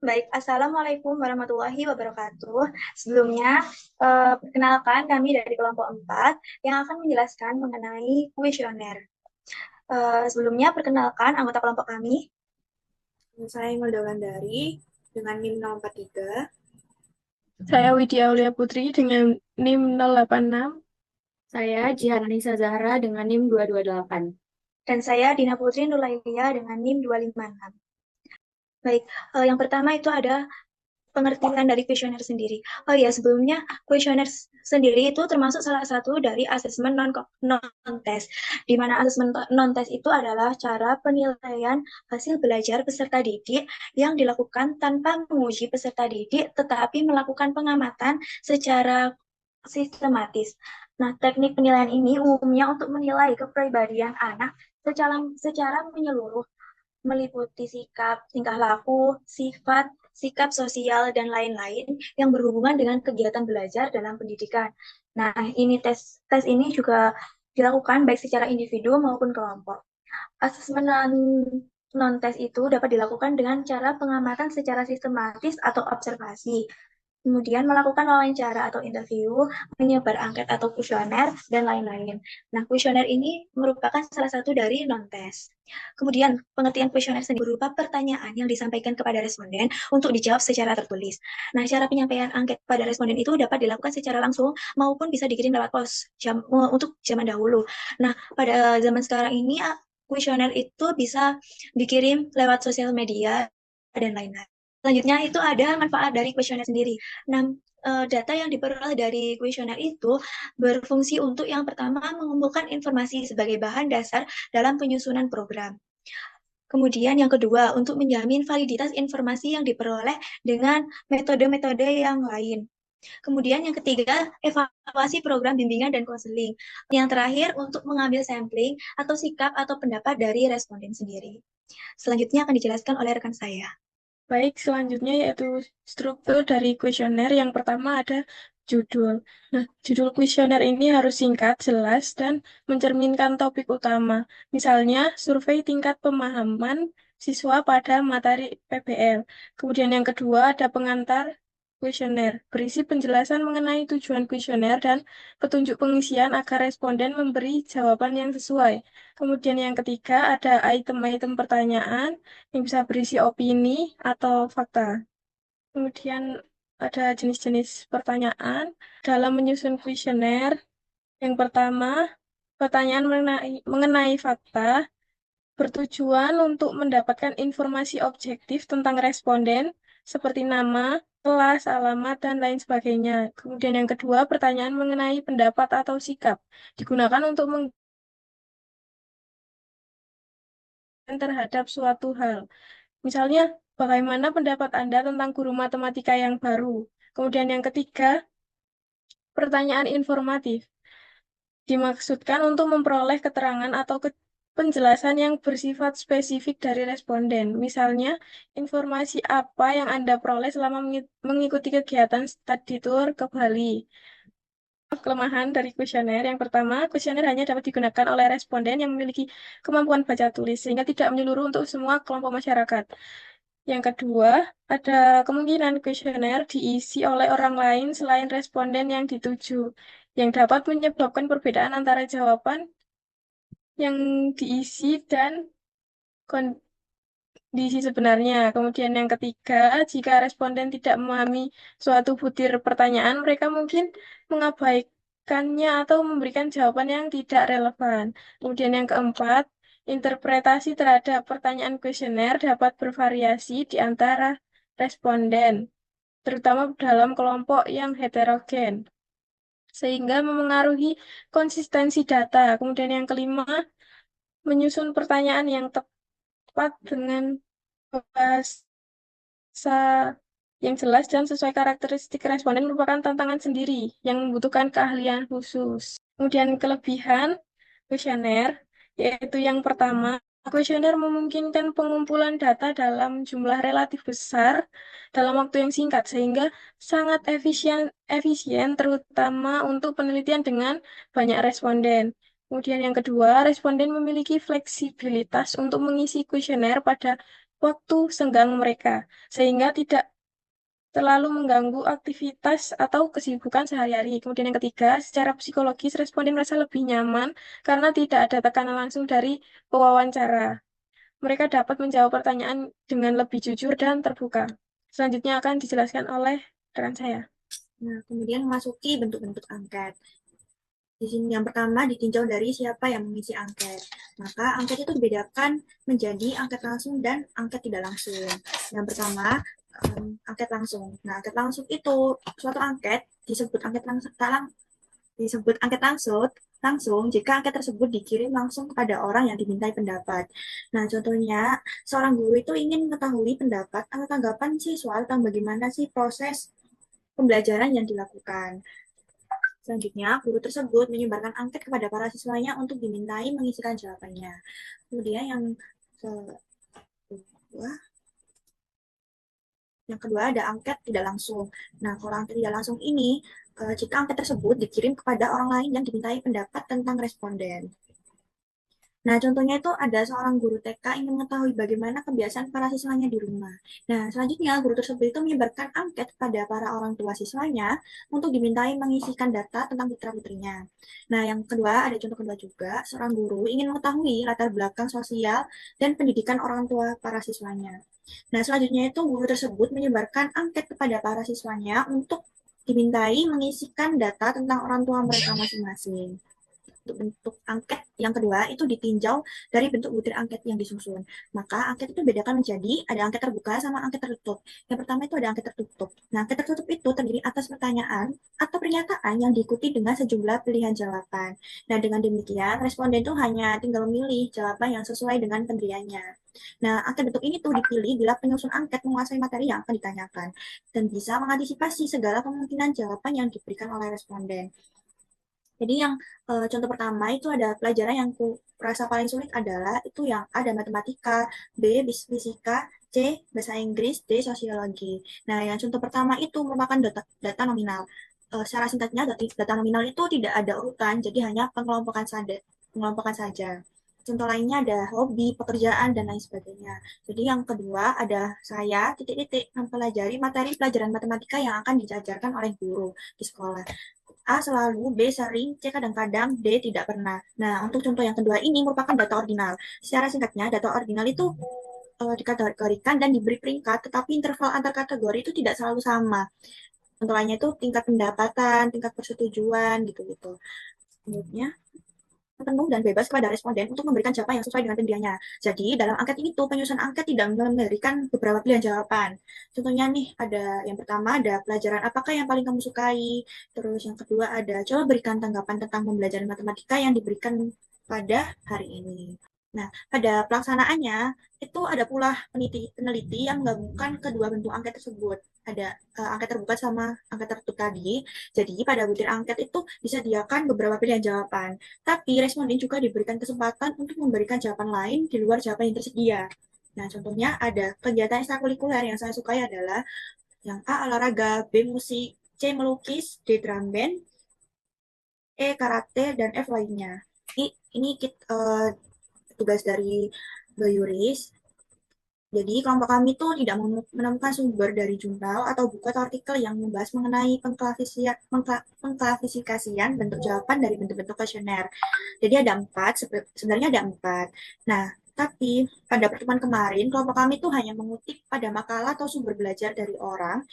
Baik, Assalamualaikum warahmatullahi wabarakatuh. Sebelumnya, perkenalkan kami dari kelompok 4 yang akan menjelaskan mengenai kuesioner. Sebelumnya, perkenalkan anggota kelompok kami. Saya Imelda Dari dengan NIM 043. Saya Widya Aulia Putri dengan NIM 086. Saya Jihan Anissa Zahra dengan NIM 228. Dan saya Dina Putri Nurlailia dengan NIM 256. Baik, yang pertama itu ada pengertian dari kuesioner sendiri. Oh ya, sebelumnya kuesioner sendiri itu termasuk salah satu dari asesmen non-tes, di mana asesmen non-tes itu adalah cara penilaian hasil belajar peserta didik yang dilakukan tanpa menguji peserta didik, tetapi melakukan pengamatan secara sistematis. Nah, teknik penilaian ini umumnya untuk menilai kepribadian anak secara menyeluruh meliputi sikap, tingkah laku, sifat, sikap sosial, dan lain-lain yang berhubungan dengan kegiatan belajar dalam pendidikan. Nah, ini tes ini juga dilakukan baik secara individu maupun kelompok. Asesmen non-tes itu dapat dilakukan dengan cara pengamatan secara sistematis atau observasi, kemudian melakukan wawancara atau interview, menyebar angket atau kuesioner, dan lain-lain. Nah, kuesioner ini merupakan salah satu dari non-tes. Kemudian, pengertian kuesioner sendiri berupa pertanyaan yang disampaikan kepada responden untuk dijawab secara tertulis. Nah, cara penyampaian angket pada responden itu dapat dilakukan secara langsung maupun bisa dikirim lewat pos untuk zaman dahulu. Nah, pada zaman sekarang ini kuesioner itu bisa dikirim lewat sosial media dan lain-lain. Selanjutnya itu ada manfaat dari kuesioner sendiri. Nah, data yang diperoleh dari kuesioner itu berfungsi untuk yang pertama mengumpulkan informasi sebagai bahan dasar dalam penyusunan program. Kemudian yang kedua, untuk menjamin validitas informasi yang diperoleh dengan metode-metode yang lain. Kemudian yang ketiga, evaluasi program bimbingan dan konseling. Yang terakhir, untuk mengambil sampling atau sikap atau pendapat dari responden sendiri. Selanjutnya akan dijelaskan oleh rekan saya. Baik, selanjutnya yaitu struktur dari kuesioner. Yang pertama ada judul. Nah, judul kuesioner ini harus singkat, jelas, dan mencerminkan topik utama. Misalnya, survei tingkat pemahaman siswa pada materi PBL. Kemudian yang kedua ada pengantar kuesioner, berisi penjelasan mengenai tujuan kuesioner dan petunjuk pengisian agar responden memberi jawaban yang sesuai. Kemudian yang ketiga ada item-item pertanyaan yang bisa berisi opini atau fakta. Kemudian ada jenis-jenis pertanyaan dalam menyusun kuesioner. Yang pertama, pertanyaan mengenai fakta bertujuan untuk mendapatkan informasi objektif tentang responden seperti nama, kelas, alamat, dan lain sebagainya. Kemudian yang kedua, pertanyaan mengenai pendapat atau sikap digunakan untuk terhadap suatu hal. Misalnya, bagaimana pendapat Anda tentang guru matematika yang baru? Kemudian yang ketiga, pertanyaan informatif. Dimaksudkan untuk memperoleh keterangan atau penjelasan yang bersifat spesifik dari responden. Misalnya, informasi apa yang Anda peroleh selama mengikuti kegiatan study tour ke Bali. Kelemahan dari kuesioner yang pertama, kuesioner hanya dapat digunakan oleh responden yang memiliki kemampuan baca tulis, sehingga tidak menyeluruh untuk semua kelompok masyarakat. Yang kedua, ada kemungkinan kuesioner diisi oleh orang lain selain responden yang dituju, yang dapat menyebabkan perbedaan antara jawaban yang diisi dan kondisi sebenarnya. Kemudian yang ketiga, jika responden tidak memahami suatu butir pertanyaan, mereka mungkin mengabaikannya atau memberikan jawaban yang tidak relevan. Kemudian yang keempat, interpretasi terhadap pertanyaan kuesioner dapat bervariasi di antara responden, terutama dalam kelompok yang heterogen, sehingga memengaruhi konsistensi data. Kemudian yang kelima, menyusun pertanyaan yang tepat dengan bahasa yang jelas dan sesuai karakteristik responden merupakan tantangan sendiri yang membutuhkan keahlian khusus. Kemudian kelebihan kuesioner, yaitu yang pertama, kuesioner memungkinkan pengumpulan data dalam jumlah relatif besar dalam waktu yang singkat, sehingga sangat efisien terutama untuk penelitian dengan banyak responden. Kemudian yang kedua, responden memiliki fleksibilitas untuk mengisi kuesioner pada waktu senggang mereka, sehingga tidak terlalu mengganggu aktivitas atau kesibukan sehari-hari. Kemudian yang ketiga, secara psikologis responden merasa lebih nyaman karena tidak ada tekanan langsung dari pewawancara. Mereka dapat menjawab pertanyaan dengan lebih jujur dan terbuka. Selanjutnya akan dijelaskan oleh rekan saya. Nah, kemudian memasuki bentuk-bentuk angket. Di sini yang pertama ditinjau dari siapa yang mengisi angket. Maka angket itu dibedakan menjadi angket langsung dan angket tidak langsung. Yang pertama, angket langsung. Nah, angket langsung itu suatu angket disebut angket langsung jika angket tersebut dikirim langsung kepada orang yang dimintai pendapat. Nah, contohnya seorang guru itu ingin mengetahui pendapat atau tanggapan siswa tentang bagaimana sih proses pembelajaran yang dilakukan. Selanjutnya, guru tersebut menyebarkan angket kepada para siswanya untuk dimintai mengisikan jawabannya. Kemudian yang kedua ada angket tidak langsung. Nah, kalau angket tidak langsung ini, jika angket tersebut dikirim kepada orang lain yang dimintai pendapat tentang responden. Nah, contohnya itu ada seorang guru TK ingin mengetahui bagaimana kebiasaan para siswanya di rumah. Nah, selanjutnya guru tersebut itu menyebarkan angket kepada para orang tua siswanya untuk dimintai mengisikan data tentang putra-putrinya. Nah, yang kedua, ada contoh kedua juga, seorang guru ingin mengetahui latar belakang sosial dan pendidikan orang tua para siswanya. Nah, selanjutnya itu guru tersebut menyebarkan angket kepada para siswanya untuk dimintai mengisikan data tentang orang tua mereka masing-masing. Bentuk angket yang kedua itu ditinjau dari bentuk butir angket yang disusun. Maka angket itu bedakan menjadi ada angket terbuka sama angket tertutup. Yang pertama itu ada angket tertutup. Nah, angket tertutup itu terdiri atas pertanyaan atau pernyataan yang diikuti dengan sejumlah pilihan jawaban. Nah, dengan demikian responden itu hanya tinggal memilih jawaban yang sesuai dengan pendiriannya. Nah, angket bentuk ini tuh dipilih bila penyusun angket menguasai materi yang akan ditanyakan dan bisa mengantisipasi segala kemungkinan jawaban yang diberikan oleh responden. Jadi yang contoh pertama itu ada pelajaran yang aku rasa paling sulit adalah itu yang ada matematika, B fisika, C bahasa Inggris, D sosiologi. Nah, yang contoh pertama itu merupakan data nominal. Secara singkatnya data nominal itu tidak ada urutan, jadi hanya pengelompokan saja. Contoh lainnya ada hobi, pekerjaan, dan lain sebagainya. Jadi yang kedua ada saya titik-titik mempelajari materi pelajaran matematika yang akan diajarkan oleh guru di sekolah. A selalu, B sering, C kadang-kadang, D tidak pernah. Nah, untuk contoh yang kedua ini merupakan data ordinal. Secara singkatnya, data ordinal itu dikategorikan dan diberi peringkat, tetapi interval antar kategori itu tidak selalu sama. Contoh lainnya itu tingkat pendapatan, tingkat persetujuan, gitu-gitu. Selanjutnya, penuh dan bebas kepada responden untuk memberikan jawaban yang sesuai dengan pendiriannya. Jadi, dalam angket ini tuh penyusun angket tidak memberikan beberapa pilihan jawaban. Contohnya nih, ada yang pertama ada pelajaran apakah yang paling kamu sukai. Terus yang kedua ada coba berikan tanggapan tentang pembelajaran matematika yang diberikan pada hari ini. Nah, pada pelaksanaannya itu ada pula peneliti yang menggabungkan kedua bentuk angket tersebut. Ada angket terbuka sama angket tertutup tadi. Jadi, pada butir angket itu disediakan beberapa pilihan jawaban. Tapi responden juga diberikan kesempatan untuk memberikan jawaban lain di luar jawaban yang tersedia. Nah, contohnya ada kegiatan ekstrakurikuler yang saya sukai adalah yang A olahraga, B musik, C melukis, D drum band, E karate, dan F lainnya. Ini tugas dari Bayuris. Jadi kelompok kami itu tidak menemukan sumber dari jurnal atau buku atau artikel yang membahas mengenai pengklasifikasian bentuk jawaban dari bentuk-bentuk kuesioner. Jadi ada 4, sebenarnya ada 4. Nah, tapi pada pertemuan kemarin, kelompok kami itu hanya mengutip pada makalah atau sumber belajar dari orang,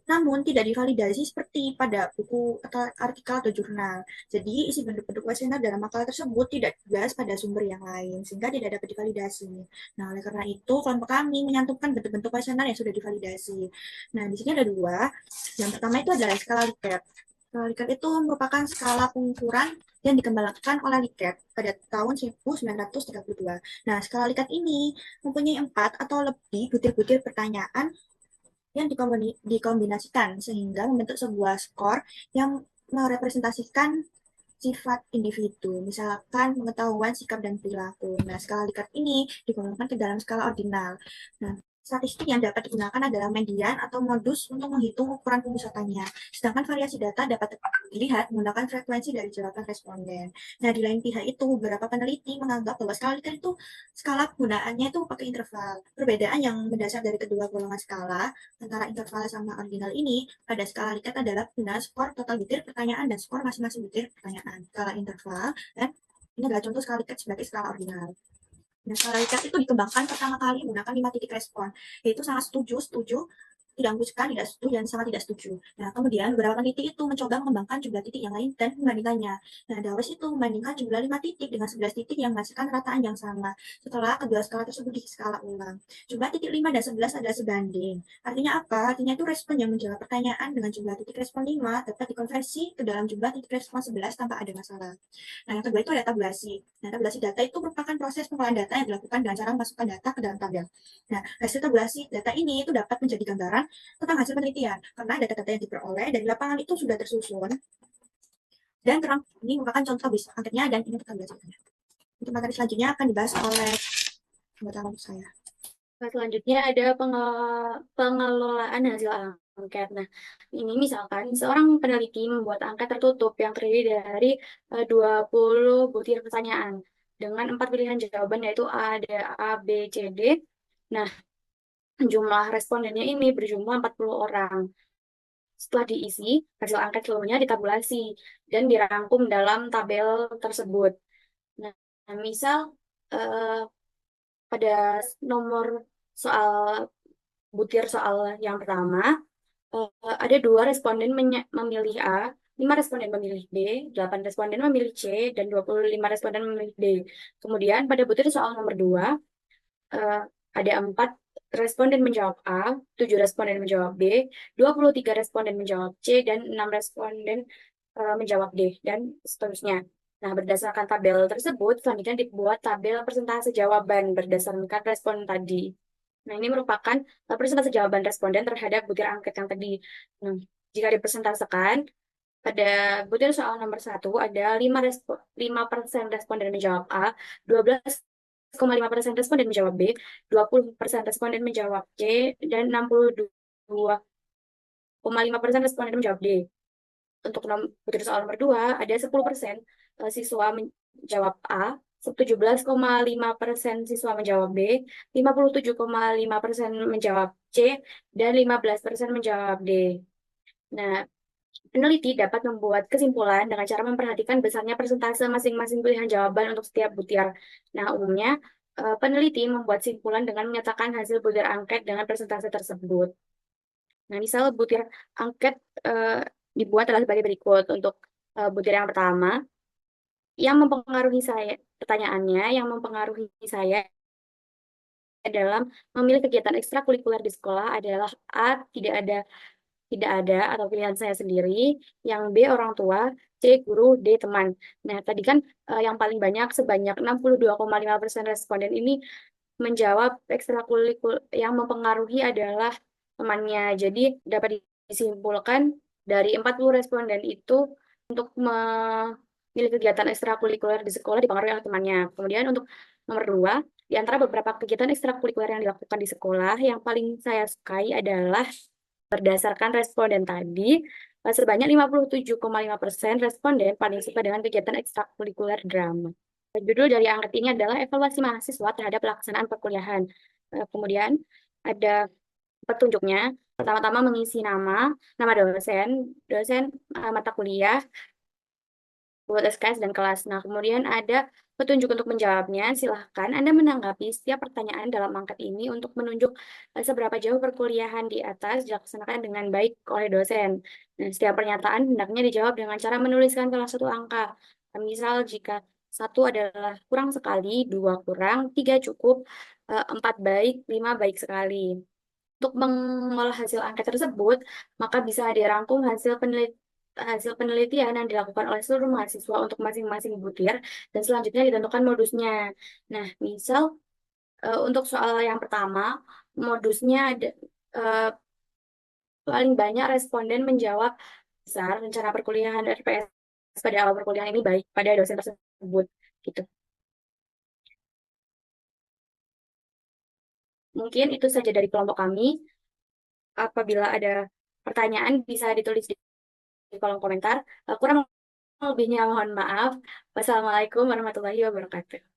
namun tidak divalidasi seperti pada buku atau artikel atau jurnal. Jadi isi bentuk-bentuk kuesioner dalam makalah tersebut tidak dibahas pada sumber yang lain, sehingga tidak dapat divalidasi. Nah, oleh karena itu, kelompok kami menyantumkan bentuk-bentuk kuesioner yang sudah divalidasi. Nah, di sini ada 2. Yang pertama itu adalah skala Likert. Skala Likert itu merupakan skala pengukuran yang dikembangkan oleh Likert pada tahun 1932. Nah, skala Likert ini mempunyai 4 atau lebih butir-butir pertanyaan yang dikombinasikan sehingga membentuk sebuah skor yang merepresentasikan sifat individu, misalkan pengetahuan, sikap, dan perilaku. Nah, skala Likert ini dikembangkan ke dalam skala ordinal. Nah, Statistik yang dapat digunakan adalah median atau modus untuk menghitung ukuran pemusatnya. Sedangkan variasi data dapat dilihat menggunakan frekuensi dari jawaban responden. Nah, di lain pihak itu, beberapa peneliti menganggap bahwa skala Likert itu skala penggunaannya itu pakai interval. Perbedaan yang mendasar dari kedua golongan skala antara interval sama ordinal ini pada skala Likert adalah penggunaan skor total butir pertanyaan dan skor masing-masing butir pertanyaan. Skala interval dan ini adalah contoh skala Likert sebagai skala ordinal. Nah, skala Likert itu dikembangkan pertama kali menggunakan 5 titik respon, yaitu sangat setuju, setuju, tidak memutuskan, tidak setuju, dan sangat tidak setuju. Nah, kemudian beberapa peneliti itu mencoba mengembangkan jumlah titik yang lain dan membandingkannya. Nah, Dawes itu membandingkan jumlah 5 titik dengan 11 titik yang menghasilkan rataan yang sama setelah kedua skala tersebut diskala ulang. Jumlah titik 5 dan 11 adalah sebanding. Artinya apa? Artinya itu respon yang menjawab pertanyaan dengan jumlah titik respon 5 dapat dikonversi ke dalam jumlah titik respon 11 tanpa ada masalah. Nah, yang kedua itu ada tabulasi. Nah, tabulasi data itu merupakan proses pengolahan data yang dilakukan dengan cara memasukkan data ke dalam tabel. Nah, hasil tabulasi data ini itu dapat menjadi gambaran tentang hasil penelitian, karena data-data yang diperoleh dari lapangan itu sudah tersusun dan terang. Ini merupakan contoh bis angketnya dan ini tabulasinya. Untuk materi selanjutnya akan dibahas oleh anggota kelompok saya. Selanjutnya ada pengelolaan hasil angket. Nah, ini misalkan seorang peneliti membuat angket tertutup yang terdiri dari 20 butir pertanyaan dengan 4 pilihan jawaban yaitu ada A, B, C, D. Nah, jumlah respondennya ini berjumlah 40 orang. Setelah diisi, hasil angket seluruhnya ditabulasi dan dirangkum dalam tabel tersebut. Nah, misal pada nomor soal butir soal yang pertama, ada 2 responden memilih A, 5 responden memilih B, 8 responden memilih C, dan 25 responden memilih D. Kemudian pada butir soal nomor 2, ada 4 responden menjawab A, 7 responden menjawab B, 23 responden menjawab C, dan 6 responden menjawab D, dan seterusnya. Nah, berdasarkan tabel tersebut, selanjutnya dibuat tabel persentase jawaban berdasarkan respon tadi. Nah, ini merupakan persentase jawaban responden terhadap butir angket yang tadi. Nah, jika dipresentasekan, pada butir soal nomor 1 ada 5% responden menjawab A, 12,5% responden menjawab B, 20% responden menjawab C, dan 62,5% responden menjawab D. Untuk butir soal nomor 2 ada 10% siswa menjawab A, 17,5% siswa menjawab B, 57,5% menjawab C, dan 15% menjawab D. Nah, peneliti dapat membuat kesimpulan dengan cara memperhatikan besarnya persentase masing-masing pilihan jawaban untuk setiap butir. Nah, umumnya peneliti membuat kesimpulan dengan menyatakan hasil butir angket dengan persentase tersebut. Nah, misal butir angket dibuat adalah sebagai berikut. Untuk butir yang pertama, yang mempengaruhi saya, pertanyaannya yang mempengaruhi saya dalam memilih kegiatan ekstrakurikuler di sekolah adalah A, tidak ada atau pilihan saya sendiri, yang B orang tua, C guru, D teman. Nah, tadi kan yang paling banyak sebanyak 62,5% responden ini menjawab ekstrakurikuler yang mempengaruhi adalah temannya. Jadi dapat disimpulkan dari 40 responden itu untuk memilih kegiatan ekstrakurikuler di sekolah dipengaruhi oleh temannya. Kemudian untuk nomor 2, di antara beberapa kegiatan ekstrakurikuler yang dilakukan di sekolah, yang paling saya sukai adalah berdasarkan responden tadi, sebanyak 57,5% responden paling suka dengan kegiatan ekstrakurikuler drama. Judul dari angket ini adalah evaluasi mahasiswa terhadap pelaksanaan perkuliahan. Kemudian ada petunjuknya. Pertama-tama mengisi nama dosen, mata kuliah, buat SKS dan kelas. Nah, kemudian ada petunjuk untuk menjawabnya. Silahkan Anda menanggapi setiap pertanyaan dalam angket ini untuk menunjuk seberapa jauh perkuliahan di atas dilaksanakan dengan baik oleh dosen. Nah, setiap pernyataan hendaknya dijawab dengan cara menuliskan salah satu angka. Misal jika 1 adalah kurang sekali, 2 kurang, 3 cukup, 4 baik, 5 baik sekali. Untuk mengolah hasil angket tersebut, maka bisa dirangkum hasil penelitian yang dilakukan oleh seluruh mahasiswa untuk masing-masing butir, dan selanjutnya ditentukan modusnya. Nah, misal untuk soal yang pertama, modusnya ada paling banyak responden menjawab besar rencana perkuliahan RPS pada awal perkuliahan ini baik pada dosen tersebut, gitu. Mungkin itu saja dari kelompok kami. Apabila ada pertanyaan bisa ditulis di kolom komentar. Kurang lebihnya mohon maaf. Wassalamualaikum warahmatullahi wabarakatuh.